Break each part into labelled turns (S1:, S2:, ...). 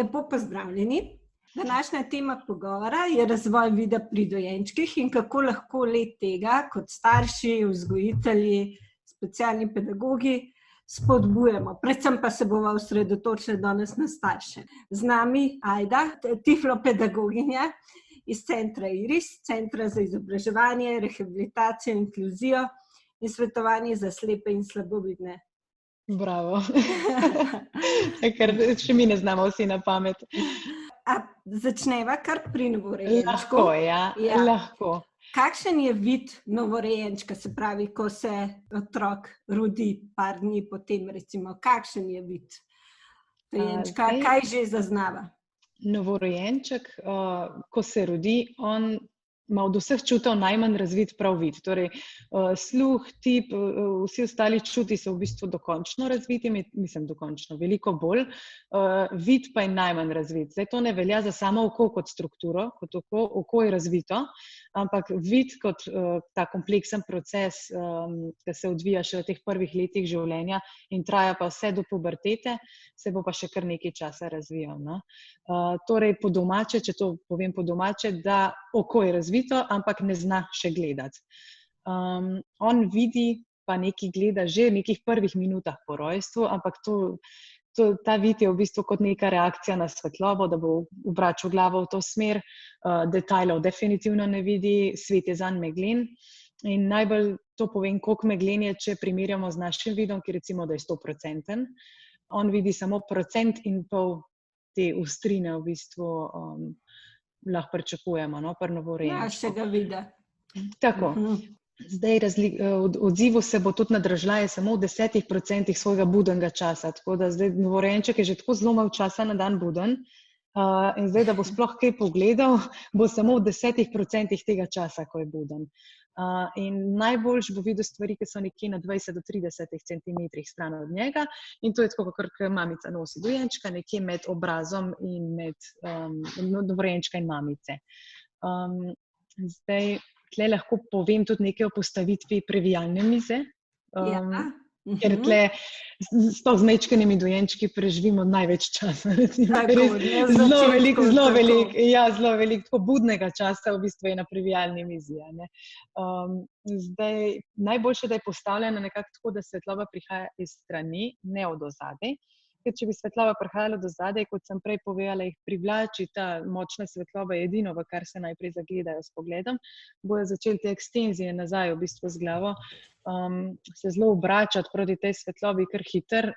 S1: Lepo pozdravljeni. Današnja tema pogovora je razvoj vida pri dojenčkih in kako lahko let tega kot starši, vzgojitelji, specialni pedagogi spodbujamo. Predvsem pa se bomo osredotočili danes na starše. Z nami Ajda, tiflopedagoginja iz centra IRIS, Centra za izobraževanje, rehabilitacijo, inkluzijo in svetovanje za slepe in slabovidne.
S2: Bravo. Ker še mi ne znamo vsi na pamet.
S1: Začneva kar pri novorojenčku.
S2: Lahko, ja. Lahko.
S1: Kakšen je vid novorojenčka, se pravi, ko se otrok rodi par dni potem, recimo, kakšen je vid dojenčka, kaj že zaznava?
S2: Novorojenček, ko se rodi, on ima od vseh čutov najmanj razvit prav vid. Torej, sluh, tip, vsi ostali čuti so v bistvu dokončno razviti, veliko bolj. Vid pa je najmanj razvit. Zdaj, to ne velja za samo oko kot strukturo, kot oko je razvito, ampak vid kot ta kompleksen proces, ki se odvija še v teh prvih letih življenja in traja pa vse do pubertete, se bo pa še kar nekaj časa razvijal. No? Torej, po domače, če to povem po domače, da oko je razvito, ampak ne zna še gledati. On vidi, pa nekaj gleda že v nekih prvih minutah po rojstvu, ampak ta vid je v bistvu kot neka reakcija na svetlobo, da bo obračal glavo v to smer, detajlov definitivno ne vidi, svet je zanj meglen. In najbolj to povem, koliko meglen je, če primerjamo z našim vidom, ki recimo, da je 100%. On vidi samo 1,5% te ostrine v bistvu lahko pričakujemo, no, pri novorojenčku.
S1: Našega vida.
S2: Tako. Zdaj odzivu se bo tudi na dražljaje samo v 10% svojega budnega časa, tako da zdaj novorojenček je že tako zelo malo časa na dan buden in zdaj, da bo sploh kaj pogledal, bo samo v 10% tega časa, ko je buden. In najboljš bo videl stvari, ki so nekje na 20 do 30 centimetrih stran od njega in to je tako, kot mamica nosi dojenčka, nekje med obrazom in med novorojenčka in mamice. Zdaj, tle lahko povem tudi nekaj o postavitvi previjalne mize, ker tle s to zmečkanimi dojenčki preživimo največ časa. Zelo veliko tako budnega časa v bistvu je na previjalni mizi. Zdaj, najboljše, da je postavljena nekako tako, da svetloba prihaja iz strani, ne od ozadaj. Ker če bi svetloba prihajala do zadaj, kot sem prej povedala, jih privlači ta močna svetloba edino, v kar se najprej zagledajo s pogledom, bojo začeli te ekstenzije nazaj v bistvu z glavo, se zelo obračati proti tej svetlobi kar hiter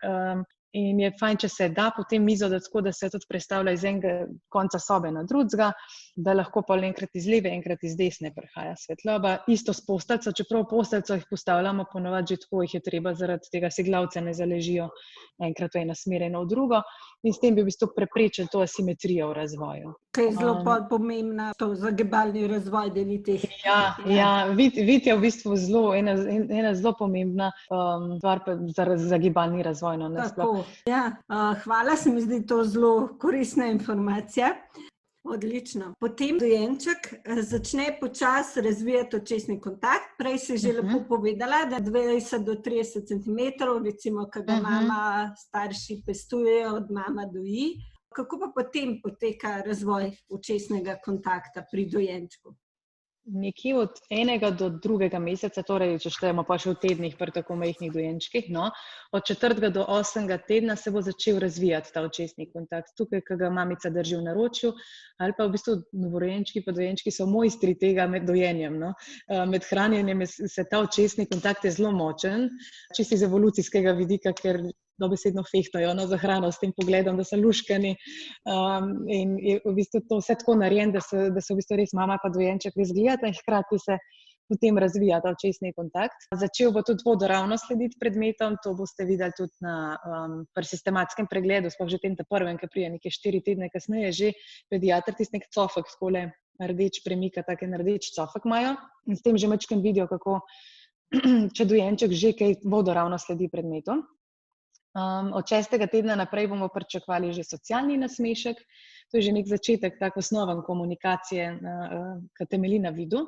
S2: in je fajn, če se da potem mizo dati tako, da se tudi prestavlja iz enega konca sobe na drugega, da lahko pa enkrat iz leve, enkrat iz desne prihaja svetloba. Isto s posteljico, čeprav posteljico jih postavljamo ponovadi že tako, jih je treba zaradi tega si glavce ne zaležijo enkrat v eno smer, eno v drugo in s tem bi v bistvu preprečili to asimetrijo v razvoju.
S1: Kaj je zelo pomembna za gibalni razvoj delitih.
S2: Vid je v bistvu ena zelo pomembna stvar za gibalni razvoj.
S1: Tako, ja. Hvala, se mi zdi to zelo koristna informacija. Odlično. Potem dojenček začne počasi razvijati očesni kontakt. Prej si že lepo povedala, da 20 do 30 centimetrov, recimo, ko ga mama, starši pestujejo, od mama doji. Kako pa potem poteka razvoj očesnega kontakta pri dojenčku?
S2: Nekje od 1. do 2. meseca, torej če štejemo pa še v tednih pri tako majhnih dojenčkih, od 4. do 8. tedna se bo začel razvijati ta očesni kontakt. Tukaj, ko ga mamica drži v naročju, ali pa v bistvu novorojenčki pa dojenčki so mojstri tega med dojenjem. Med hranjenjem se ta očesni kontakt je zelo močen, čisto iz evolucijskega vidika, ker dobesedno fehtajo za hrano s tem pogledom, da so luškani in je v bistvu to vse tako narejeno, da so v bistvu res mama pa dojenček res gledata in hkrati se potem razvija ta očesni kontakt. Začel bo tudi vodoravno slediti predmetom, to boste videli tudi pri sistematskem pregledu, sploh že tem prvem, ki pride nekaj 4 tedne kasneje, že pediater tisti nek cofek, takole rdeč premika, tak en rdeč cofek imajo in s tem že majčkeno vidijo, kako če dojenček že kaj vodoravno sledi predmetom. Od 6. tedna naprej bomo pričakovali že socialni nasmešek, to je že nek začetek, tak osnoven komunikacije, ki temelji na vidu.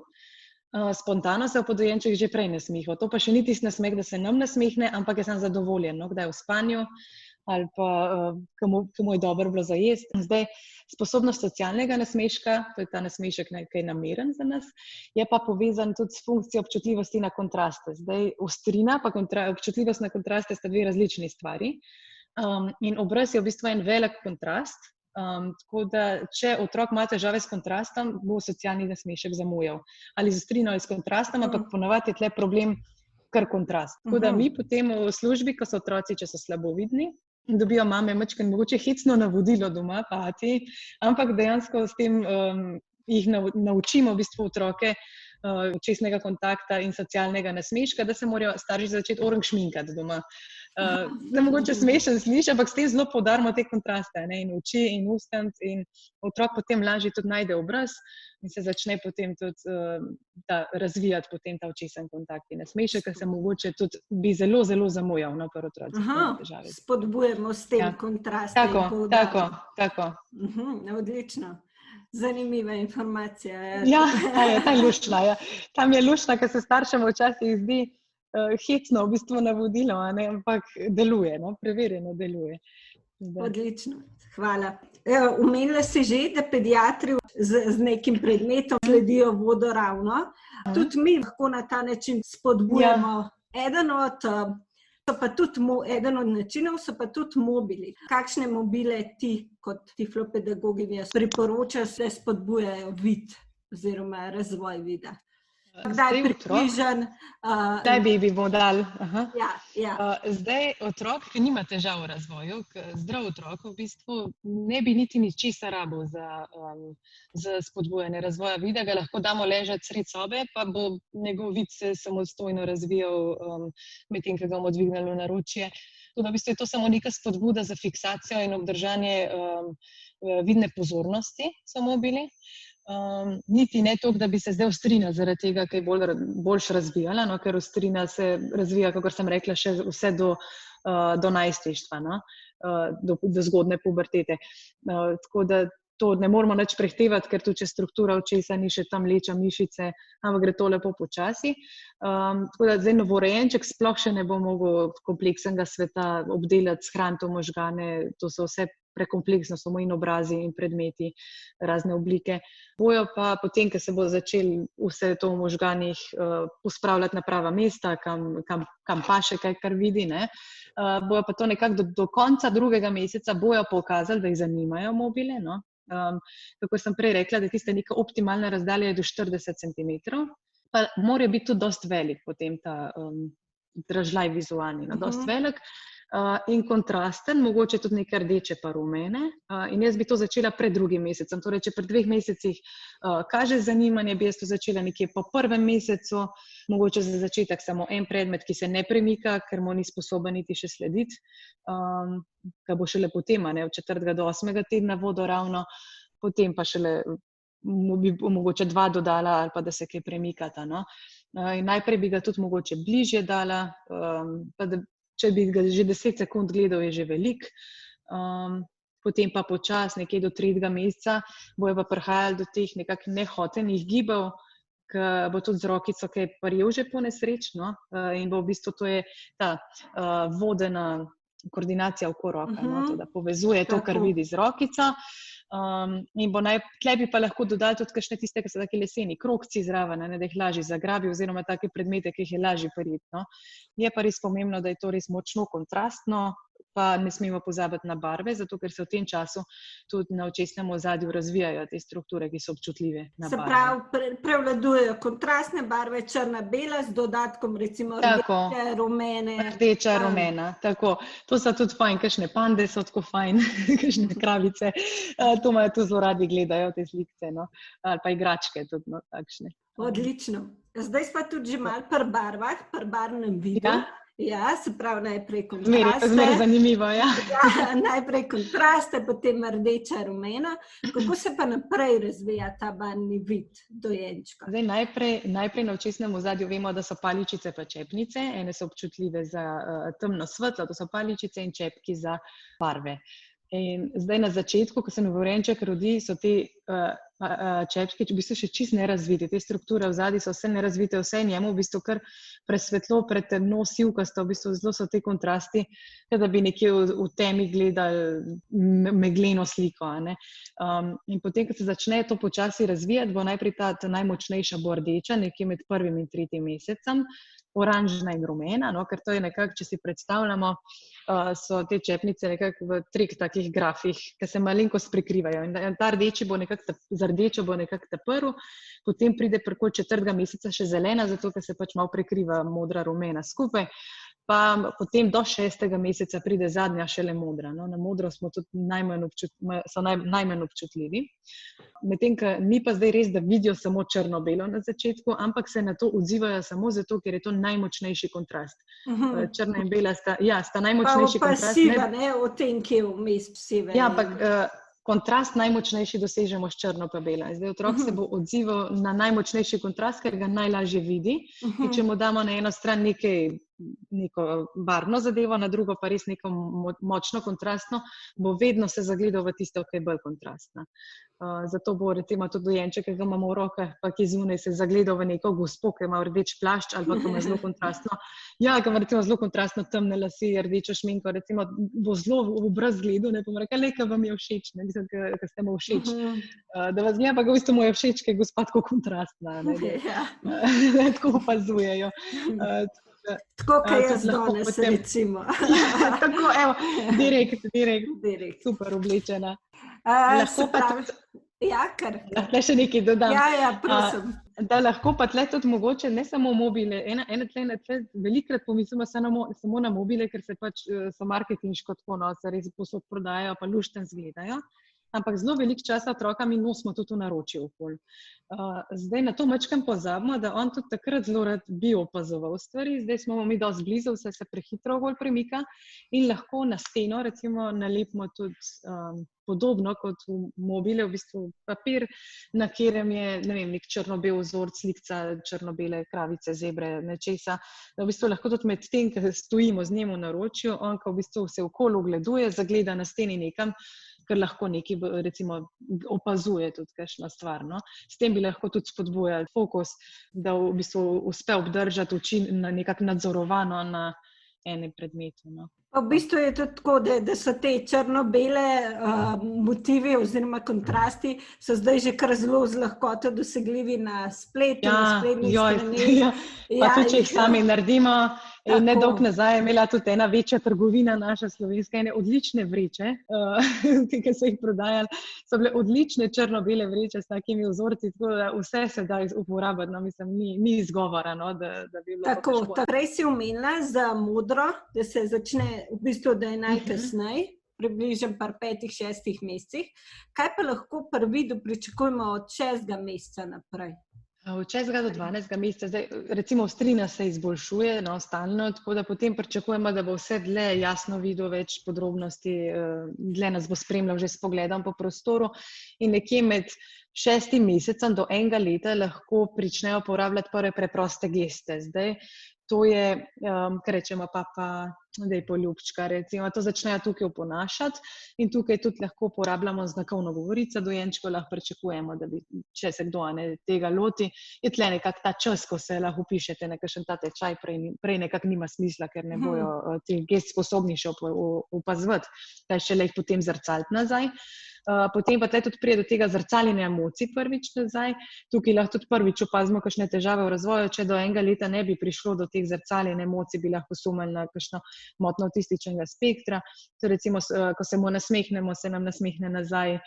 S2: Spontano se v dojenček že prej nasmihal. To pa še ni tisti nasmeh, da se nam nasmehne, ampak je sam zadovoljen, kdaj v spanju. ali pa komu je dobro bilo za jesti. Zdaj, sposobnost socialnega nasmeška, to je ta nasmešek nekaj nameren za nas, je pa povezan tudi s funkcijo občutljivosti na kontraste. Zdaj, ostrina pa občutljivost na kontraste sta dve različni stvari. In obraz je v bistvu en velik kontrast, tako da če otrok ima težave s kontrastom, bo socialni nasmešek zamujal. Ali z ostrino ali s kontrastom, ampak ponavadi je tle problem kar kontrast. Tako da mi potem v službi, ko so otroci, če so slabovidni, dobijo mame majčkeno mogoče hecno navodilo doma, pati, ampak dejansko s tem jih naučimo v bistvu otroke očesnega kontakta in socialnega nasmeška, da se morajo starši začeti orang šminkati doma. Da mogoče smešen sliši, ampak s tem zelo poudarimo te kontraste, ne, in oči in ustant, in otrok potem lažje tudi najde obraz in se začne potem tudi razvijati potem ta očesen kontakt in nasmešek, ker se mogoče tudi bi zelo, zelo zamujal na prvi otroci.
S1: Spodbujemo s tem kontrastem.
S2: Tako.
S1: Odlično. Zanimiva informacija.
S2: Ja, ta je luštna. Ja. Tam je luštna, ker se staršem včasih zdi hecno v bistvu navodilo, ampak deluje, preverjeno deluje.
S1: Odlično, hvala. Omenila si že, da pediatri z nekim predmetom sledijo vodoravno. Tudi mi lahko na ta način spodbujamo. Eden od načinov so pa tudi mobili. Kakšne mobile ti kot tiflopedagoginja priporočaš, da spodbujajo vid oziroma razvoj vida? Kdaj približan?
S2: Kdaj bi dali?
S1: Zdaj
S2: otrok, ki nima težav v razvoju, zdrav otrok v bistvu ne bi niti ničesar rabil za spodbujanje razvoja vida, ga lahko damo ležati sredi sobe, pa bo njegov vid se samostojno razvijal, medtem ko ga bomo dvignili v naročje. Tako da v bistvu je to samo neka spodbuda za fiksacijo in obdržanje vidne pozornosti, so mobili. Niti ne toliko, da bi se zdaj ostrina zaradi tega, ker je boljš razvijala, ker ostrina se razvija, kakor sem rekla, še vse do najstništva, do zgodne pubertete. Tako da to ne moramo nič prehtevati, ker tudi če struktura očesa ni še tam leča mišice, ampak gre to lepo počasi. Tako da zdaj novorojenček sploh še ne bo mogel kompleksnega sveta obdelati, shraniti v možgane, to so vse prekompleksno, samo in obrazi in predmeti, razne oblike. Bojo pa potem, ko se bo začeli vse to v možganih pospravljati na prava mesta, kam paše, kaj kar vidi, bojo pa to nekako do konca 2. meseca bojo pokazali, da jih zanimajo mobile, kako sem prej rekla, da je tista neka optimalna razdalja do 40 cm, pa mora biti tudi dosti velik potem ta dražljaj vizualni, dosti velik. In kontrasten, mogoče tudi nekaj rdeče pa rumene. In jaz bi to začela pred 2. mesecem. Torej, če pred 2 mesecih kaže zanimanje, bi jaz to začela nekje po 1. mesecu, mogoče za začetek samo en predmet, ki se ne premika, ker mu ni sposoben niti še slediti, ki bo šele potem, od 4. do 8. tedna vodoravno, potem pa šele bi mogoče 2 dodala ali pa da se kaj premikata. In najprej bi ga tudi mogoče bližje dala, pa da če bi ga že 10 sekund gledal, je že velik. Potem pa počas, nekje do 3. meseca, bojo pa prihajali do teh nekako nehotenih gibov, ki bo tudi z rokico kaj prijel že po nesrečno. In bo v bistvu to je ta vodena koordinacija oko roka, to, da povezuje to, kar vidi z rokico. In tle bi pa lahko dodali tudi kakšne tiste, ki so taki leseni krogci zraven, da jih lažje zagrabi oziroma take predmete, ki jih je lažje prijeti. Je pa res pomembno, da je to res močno kontrastno, pa ne smemo pozabiti na barve, zato ker se v tem času tudi na očesnem ozadju razvijajo te strukture, ki so občutljive na barve.
S1: Se pravi, prevladujejo kontrastne barve, črna, bela, z dodatkom recimo rdeče, rumene.
S2: Rdeča, rumena, tako. To so tudi fajn, kakšne pande so tako fajn, kakšne kravice. To imajo tudi zelo radi gledajo, te slikce, ali pa igračke tudi, takšne.
S1: Odlično. Zdaj smo tudi že malo pri barvah, pri barvnem vidu. Ja, se pravi najprej kontraste.
S2: Zmer zanimivo, ja.
S1: Najprej kontraste, potem rdeča, rumena. Kako se pa naprej razvija ta barvni vid dojenčka?
S2: Zdaj, najprej na očesnem ozadju vemo, da so paličice pa čepnice. Ene so občutljive za temno svetlo, to so paličice in čepki za barve. In zdaj na začetku, ko se novorojenček rodi, so te čepčki v bistvu še čist nerazviti. Te strukture v zadnji so vse nerazvite, vse njemu v bistvu kar presvetlo, pretemno, sivkasto, v bistvu zelo so te kontrasti, da bi nekje v temi gledali megleno sliko. In potem, ko se začne to počasi razvijati, bo najprej ta najmočnejša bo rdeča, nekje med 1. in 3. mesecem, oranžna in rumena, ker to je nekako, če si predstavljamo, so te čepnice nekako v 3 takih grafih, ki se malenkost prekrivajo. In ta rdeči bo nekako, za rdečo bo nekako ta prvi, potem pride preko 4. meseca še zelena, zato ker se pač malo prekriva modra, rumena skupaj, pa potem do 6. meseca pride zadnja šele modra. Na modro smo tudi najmanj občutljivi. Medtem, ko ni pa zdaj res, da vidijo samo črno-belo na začetku, ampak se na to odzivajo samo zato, ker je to najmočnejši kontrast. Črna in bela sta najmočnejši kontrast.
S1: Pa siva, ne, v tem, ki je vmes sive.
S2: Ja, ampak kontrast najmočnejši dosežemo s črno pa bela. Zdaj otrok se bo odzival na najmočnejši kontrast, ker ga najlažje vidi. In če mu damo na eno stran neko barvno zadevo, na drugo pa res neko močno kontrastno, bo vedno se zagledal v tisto, ki je bolj kontrastna. Zato bo recimo tudi dojenček, ki ga imamo v rokah, pa ki zunaj se zagledal v neko gospo, ki ima rdeč plašč ali pa ki ima zelo kontrastno. Ja, ki ima recimo zelo kontrastno temne lase, rdečo šminko, recimo bo zelo v obraz gledal, ne bom rekla, le, ki vam je všeč, ne, mislim, ki ste mu všeč. Da vas gleda, pa ga v bistvu mu je všeč, ki je gospa tako kontrastna, ne, tako opazujejo.
S1: Tako, kaj jaz danes, recimo.
S2: Tako, evo, direkt, super oblečena.
S1: Se pravi, ja, kar.
S2: Lahko še nekaj dodam.
S1: Ja, prosim.
S2: Da lahko pa tle tudi mogoče, ne samo mobile, tle velikrat pomislimo samo na mobile, ker se pač so marketinško tako, se res posod prodajajo, pa lušten zgledajo. Ampak zelo veliko časa otroka mi nosimo tudi v naročju okoli. Zdaj na to majčkeno pozabimo, da on tudi takrat zelo rad bi opazoval stvari. Zdaj smo mi dosti blizu, vse se prehitro okoli premika in lahko na steno recimo nalepimo tudi podobno kot v mobile, v bistvu papir, na katerem je, ne vem, nek črno-bel vzorc, slikca črno-bele kravice, zebre, nečesa. Da v bistvu lahko tudi med tem, ko stojimo z njim v naročju, on ko v bistvu se okoli ogleduje, zagleda na steni nekam, ker lahko nekaj recimo opazuje tudi kakšna stvar. S tem bi lahko tudi spodbujali fokus, da v bistvu uspe obdržati oči nekako nadzorovano na enem predmetu.
S1: V bistvu je tudi tako, da so te črno-bele motivi oziroma kontrasti so zdaj že kar zelo z lahkoto dosegljivi na spletu, na spletnih straneh.
S2: Pa tudi, če jih sami naredimo. Nedolgo nazaj je imela tudi ena večja trgovina naša slovenska, ene odlične vreče, ki so jih prodajali. So bile odlične črno-bele vreče s takimi vzorci, tako da vse se da uporabiti, mislim, ni izgovora, da bi bilo
S1: tako. Prej si omenila za modro, da se začne v bistvu, da je najkasneje, približno par 5-6 mesecih. Kaj pa lahko pri vidu pričakujemo od 6. meseca naprej?
S2: Od 6. do 12. meseca, zdaj recimo ostrina se izboljšuje stalno, tako da potem pričakujemo, da bo vse dlje jasno videl več podrobnosti, dlje nas bo spremljal že s pogledom po prostoru in nekje med 6. mesecem do 1. leta lahko pričnejo uporabljati prve preproste geste. Zdaj to je, kar rečemo, papa, da je poljubčka, recimo, to začnejo tukaj oponašati in tukaj tudi lahko uporabljamo znakovno govorico, dojenčko lahko pričakujemo, da bi, če se kdo tega loti, je tle nekako ta čas, ko se lahko upišete na kakšen ta tečaj, prej nekako nima smisla, ker ne bojo ti gest sposobni še opazovati, kaj šele jih potem zrcaliti nazaj. Potem pa tle tudi pride do tega zrcaljenja emocij prvič nazaj. Tukaj lahko tudi prvič opazimo kakšne težave v razvoju, če do 1. leta ne bi prišlo do teh zrcaljenj emocij, bi lahko sumili na kakšno motnjo avtističnega spektra. To recimo, ko se mu nasmehnemo, se nam nasmehne nazaj,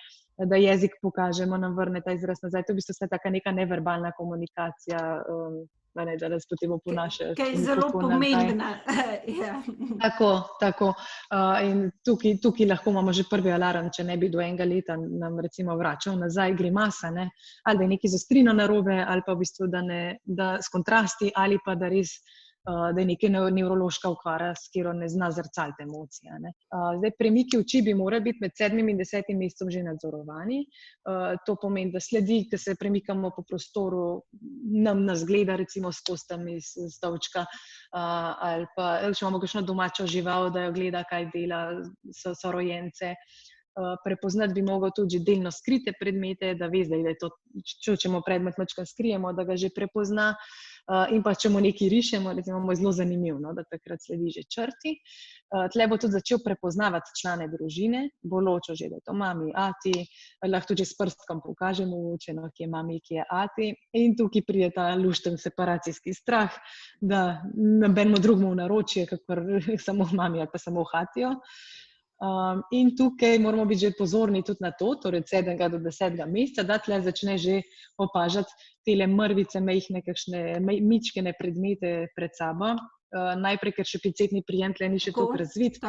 S2: da jezik pokažemo, nam vrne ta izraz nazaj. To je v bistvu vse taka neka neverbalna komunikacija, da nas potem oponašajo.
S1: Kaj je zelo pomembna.
S2: Tako. In tukaj lahko imamo že prvi alarm, če ne bi do 1. leta nam recimo vračal nazaj grimasa, ne? Ali da je nekaj z ostrino narobe, ali pa v bistvu, da s kontrasti, ali pa da res da je neka nevrološka okvara, s katero ne zna zrcaliti emocije. Zdaj, premiki oči bi morali biti med 7. in 10. mesecem že nadzorovani. To pomeni, da sledi, ko se premikamo po prostoru, nas gleda recimo s kostami iz stolčka, ali pa če imamo kakšno domačo žival, da jo gleda, kaj dela, so rojence. Prepoznati bi mogel tudi delno skrite predmete, da ve, da je to, če mu predmet mačka skrijemo, da ga že prepozna. In pa če mu nekaj rišemo, recimo, mu je zelo zanimiv, no, da takrat sledi že črti. Tle bo tudi začel prepoznavati člane družine, bo ločil že, da je to mami, ati, lahko tudi s prstkom pokažemo, če je mami, ki je ati. In tukaj pride ta lušten separacijski strah, da nobenemu drugemu v naročje, kakor samo mami ali pa samo hatijo. In tukaj moramo biti že pozorni tudi na to, torej od 7. do 10. meseca, da tle začne že opažati tele mrvice, mehne, kakšne mičkene predmete pred sabo. Najprej, ker še picetni prijem tle ni še toliko razvit.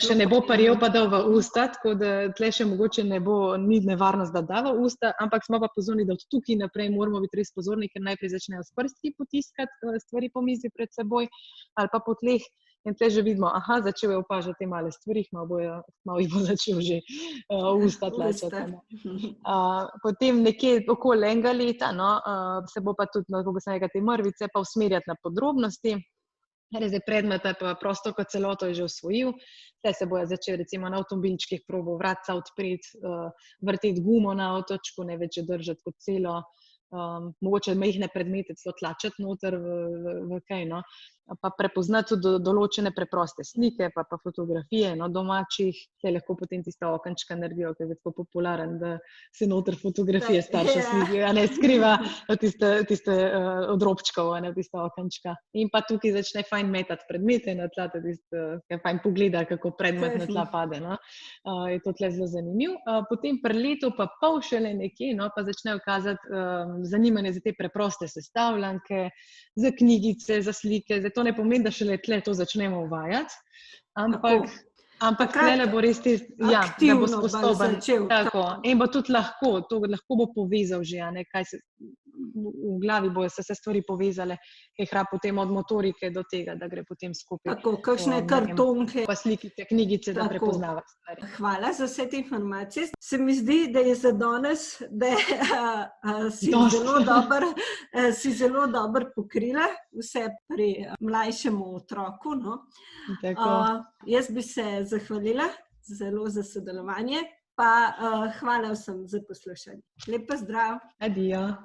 S2: Še ne bo parjel pa dal v usta, tako da tle še mogoče ni nevarnost, da da v usta, ampak smo pa pozorni, da od tukaj naprej moramo biti res pozorni, ker najprej začnejo s prsti potiskati stvari po mizi pred seboj ali pa po tleh. In tle že vidimo, začel je opažati te male stvari, malo jih bo začel že usta tlačati. Potem nekje okoli enega leta se bo pa tudi, kako se nekaj te mrvice, pa usmerjati na podrobnosti. Res je predmet, pa prostor kot celoto je že osvojil. Tle se bojo začeli recimo na avtomobilčkih probo vratca odpreti, vrteti gumo na avtočku, ne več držati kot celo. Mogoče majhne predmete celo tlačati noter v kaj, no. Pa prepoznati tudi določene preproste slike, pa fotografije domačih. Tle lahko potem tista okenčka naredijo, ker je tako popularen, da se noter fotografije starša slike, a ne skriva tiste odrobčkov, a ne tista okenčka. In pa tukaj začne fajn metati predmete na tla, ker fajn pogleda, kako predmet na tla pade, no. Je to tle zelo zanimiv. Potem pri letu pa pol šele nekje, pa začnejo kazati zanimanje za te preproste sestavljanke, za knjigice, za slike. Zdaj to ne pomeni, da šele tle to začnemo uvajati, ampak tle bo res da bo sposoben. Tako, in bo tudi lahko bo povezal že, a ne, kaj se v glavi bojo se stvari povezale, ki jih potem od motorike do tega, da gre potem skupaj.
S1: Tako, kakšne kartonke.
S2: Pa slikice, knjigice, da prepoznava stvari.
S1: Hvala za vse te informacije. Se mi zdi, da je za danes, da si zelo dobro pokrila vse pri mlajšemu otroku. Jaz bi se zahvalila zelo za sodelovanje, pa hvala vsem za poslušanje. Lep pozdrav.
S2: Adijo.